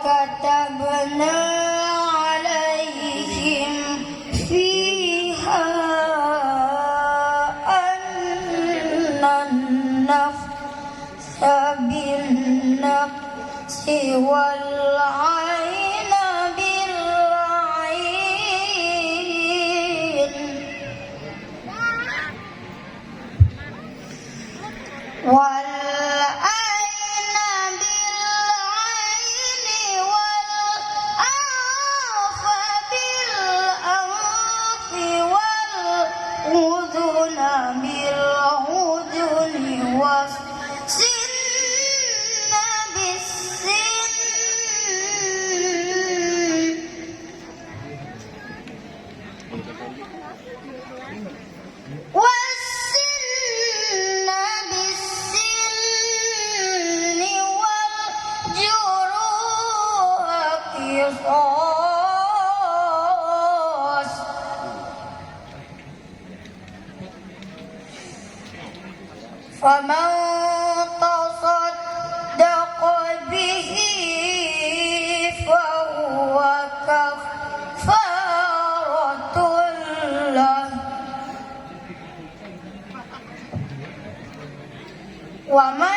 كتبنا عليهم فيها أن النفس بالنفس والعين بالعين والأنف بالأنف والأذن بالأذن والسن بالسن والسن بالسن والجروح قصاص فمن تصدق به فهو كفارة له ومن